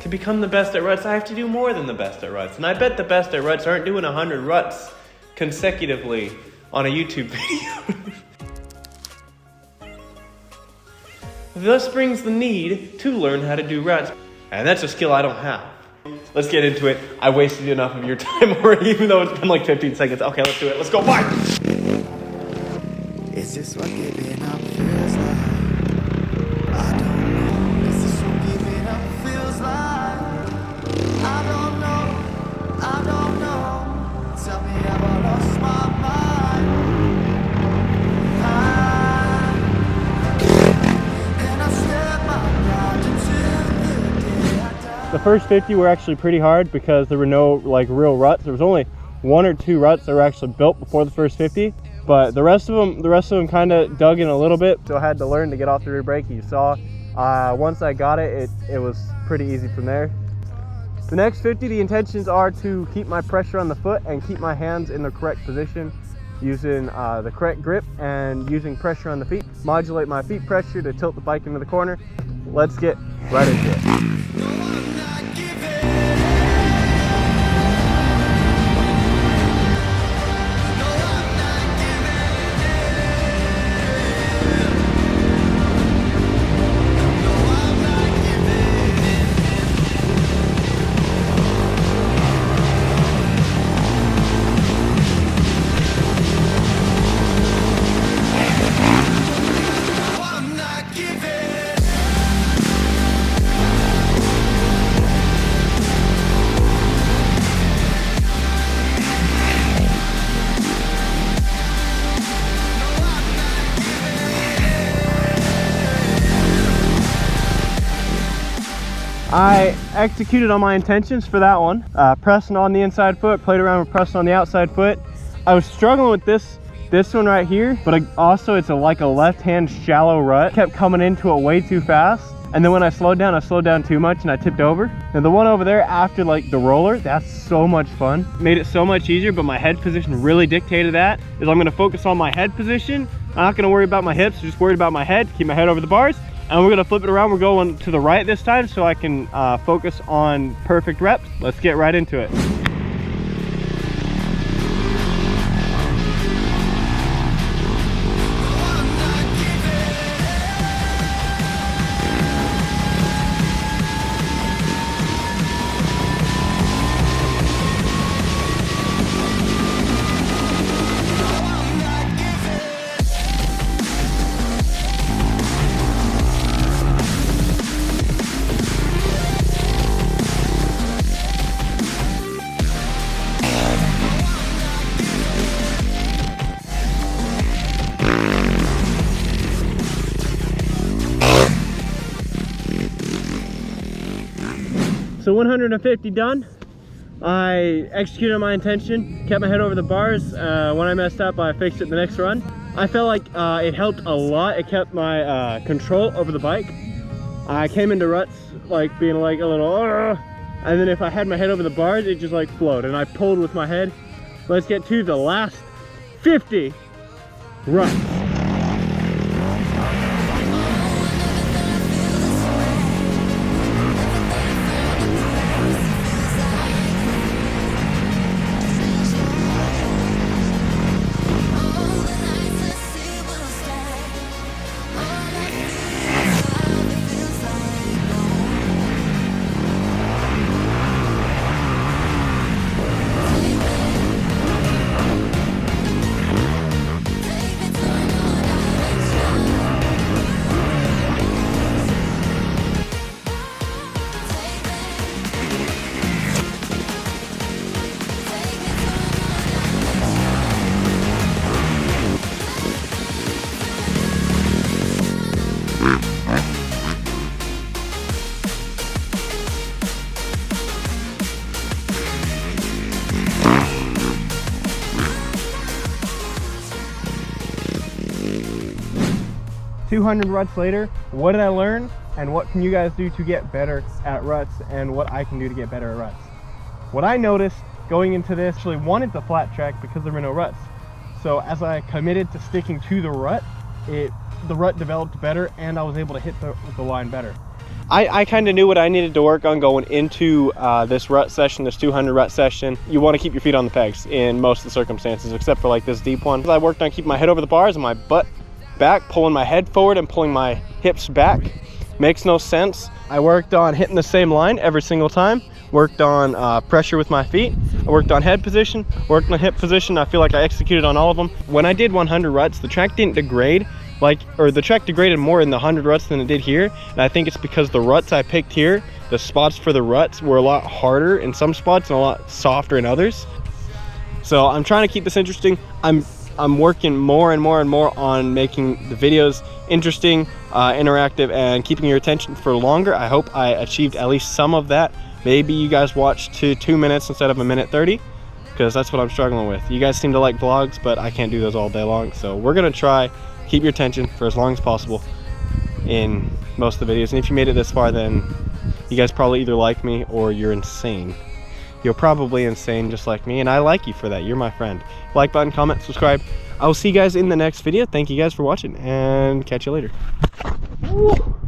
To become the best at ruts, I have to do more than the best at ruts. And I bet the best at ruts aren't doing 100 ruts consecutively on a YouTube video. Thus brings the need to learn how to do ruts. And that's a skill I don't have. Let's get into it. I wasted enough of your time already, even though it's been like 15 seconds. Okay, let's do it. Let's go. Bye. Is this what giving up feels like? I don't know. Is this what giving up feels like? I don't know. I don't know. Tell me have I lost my mind? And I step my ground until the day I die. The first 50 were actually pretty hard because there were no like real ruts. There was only 1 or 2 ruts that were actually built before the first 50. But the rest of them kind of dug in a little bit, so I had to learn to get off the rear brake. You saw, once I got it was pretty easy from there. The next 50, the intentions are to keep my pressure on the foot and keep my hands in the correct position, using the correct grip and using pressure on the feet. Modulate my feet pressure to tilt the bike into the corner. Let's get right into it. I executed on my intentions for that one. Pressing on the inside foot, played around with pressing on the outside foot. I was struggling with this one right here, but it's like a left-hand shallow rut. Kept coming into it way too fast. And then when I slowed down too much and I tipped over. And the one over there after like the roller, that's so much fun. Made it so much easier, but my head position really dictated that. Is I'm gonna focus on my head position. I'm not gonna worry about my hips, just worried about my head, keep my head over the bars. And we're gonna flip it around. We're going to the right this time so I can focus on perfect reps. Let's get right into it. So 150 done. I executed my intention, kept my head over the bars. When I messed up, I fixed it the next run. I felt like it helped a lot. It kept my control over the bike. I came into ruts like being like a little, and then if I had my head over the bars, it just like flowed, and I pulled with my head. Let's get to the last 50 ruts. "200 ruts later, what did I learn? And what can you guys do to get better at ruts, and what I can do to get better at ruts?" What I noticed going into this, actually wanted the flat track because there were no ruts. So as I committed to sticking to the rut, the rut developed better and I was able to hit the line better. I kind of knew what I needed to work on going into this rut session, this 200 rut session. You want to keep your feet on the pegs in most of the circumstances, except for like this deep one. I worked on keeping my head over the bars and my butt back, pulling my head forward and pulling my hips back. Makes no sense. I worked on hitting the same line every single time. Worked on pressure with my feet. I worked on head position, worked on hip position. I feel like I executed on all of them. When I did 100 ruts, the track didn't degrade. The track degraded more in the 100 ruts than it did here. And I think it's because the ruts I picked here, the spots for the ruts were a lot harder in some spots and a lot softer in others. So I'm trying to keep this interesting. I'm working more and more and more on making the videos interesting, interactive, and keeping your attention for longer. I hope I achieved at least some of that. Maybe you guys watched to 2 minutes instead of 1:30, because that's what I'm struggling with. You guys seem to like vlogs, but I can't do those all day long. So we're gonna try keep your attention for as long as possible in most of the videos. And if you made it this far, then you guys probably either like me or you're insane. You're probably insane just like me, and I like you for that. You're my friend. Like button, comment, subscribe. I will see you guys in the next video. Thank you guys for watching, and catch you later. Woo.